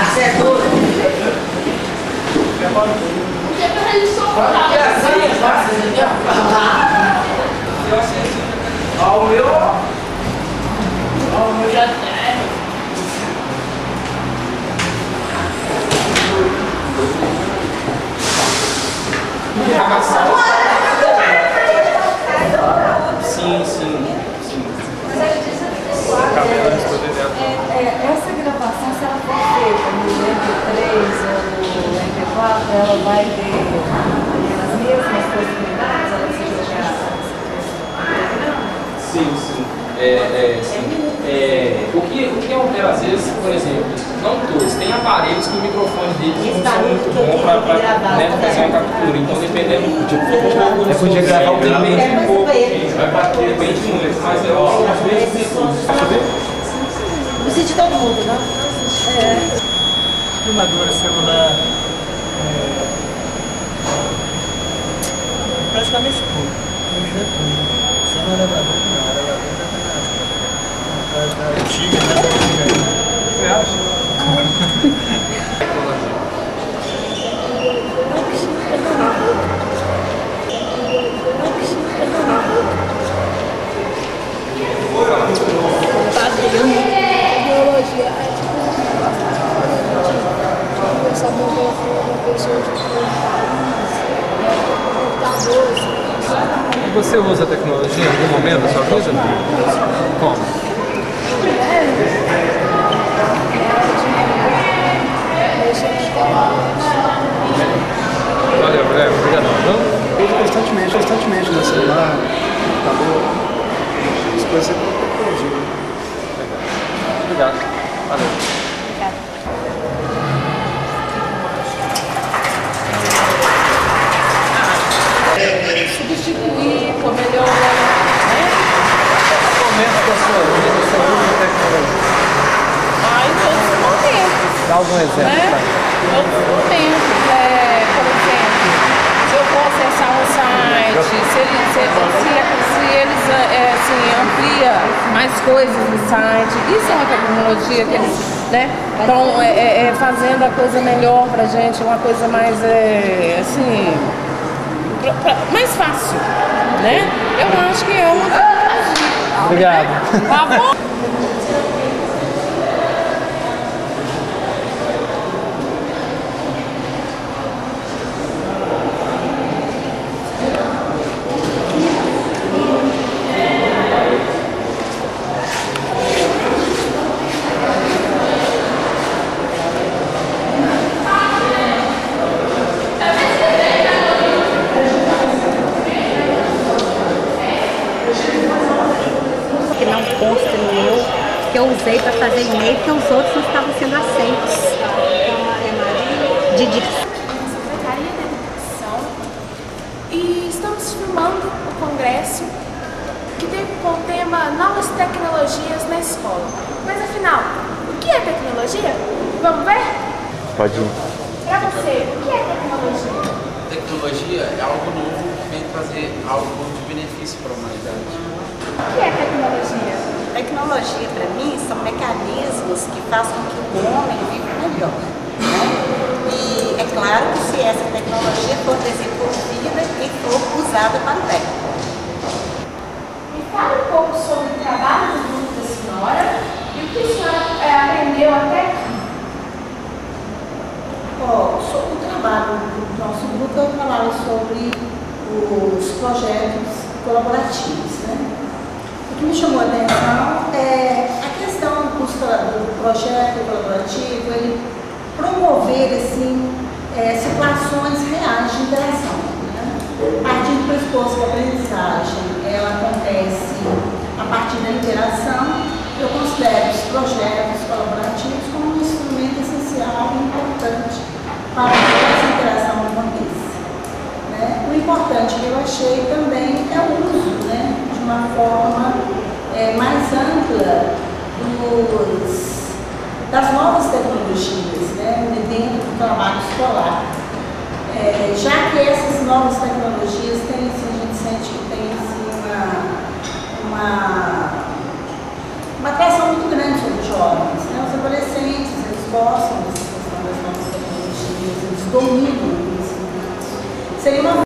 Acertou. Ó, o meu já tem. Sim. Essa gravação, se ela for feita no MP3 ou no MP4, ela vai ter as mesmas possibilidades, ela se jogar. Sim. O que altera às vezes, por exemplo, não todos, tem aparelhos que o microfone deles não são muito bom para fazer uma captura, então dependendo do tipo, eu podia gravar o depende um pouco, vai bater, depende muito, mas eu às vezes Precisa de todo mundo, não? Filmadora celular, praticamente tudo, só no elevador não, elevador já tem nada. Da antiga, né? Você acha? Tecnologia é tipo essa mão uma pessoa de computadores. E você usa a tecnologia em algum momento da sua vida? Como? Valeu, Guilherme. Obrigado. Eu uso constantemente no celular, no computador, as coisas que eu digo. Obrigado. Valeu. Substituir, por melhorar, né? Qual momento da sua vida você usa tecnologia? Em todos os momentos. Dá algum exemplo, Né? tá? Todos os momentos. Por exemplo, se eu for acessar um site, se eles amplia mais coisas no site, isso é uma tecnologia que eles estão fazendo a coisa melhor pra gente, uma coisa mais mais fácil, né? Eu acho que é uma tecnologia. Obrigado. Né? Tá bom? Que não consta no meu, que eu usei para fazer e-mail, porque os outros não estavam sendo aceitos. De Secretaria da Educação, e estamos filmando o congresso que tem como tema Novas Tecnologias na Escola. Mas afinal, o que é tecnologia? Vamos ver? Pode ir. Para você, o que é tecnologia? Tecnologia é algo novo que vem trazer algo de benefício para a humanidade. O que é tecnologia? Tecnologia, para mim, são mecanismos que fazem com que o homem viva melhor. Né? E é claro que se essa tecnologia for desenvolvida e for usada para o bem. Me fala um pouco sobre o trabalho do grupo da senhora e o que a senhora aprendeu até aqui. Sobre o trabalho do nosso grupo, eu trabalho sobre os projetos colaborativos. Né? O que me chamou a atenção é a questão do projeto colaborativo, ele promover assim, situações reais de interação. Né? Partindo do pressuposto que a aprendizagem ela acontece a partir da interação, eu considero os projetos colaborativos como um instrumento essencial e importante para que essa interação aconteça. Né? O importante que eu achei também é o uso, né, de uma forma mais ampla das novas tecnologias, né, dentro do trabalho escolar. Já que essas novas tecnologias têm, assim, a gente sente que tem assim, uma atração muito grande sobre os jovens. Né? Os adolescentes, eles gostam dominam o conhecimento. Seria uma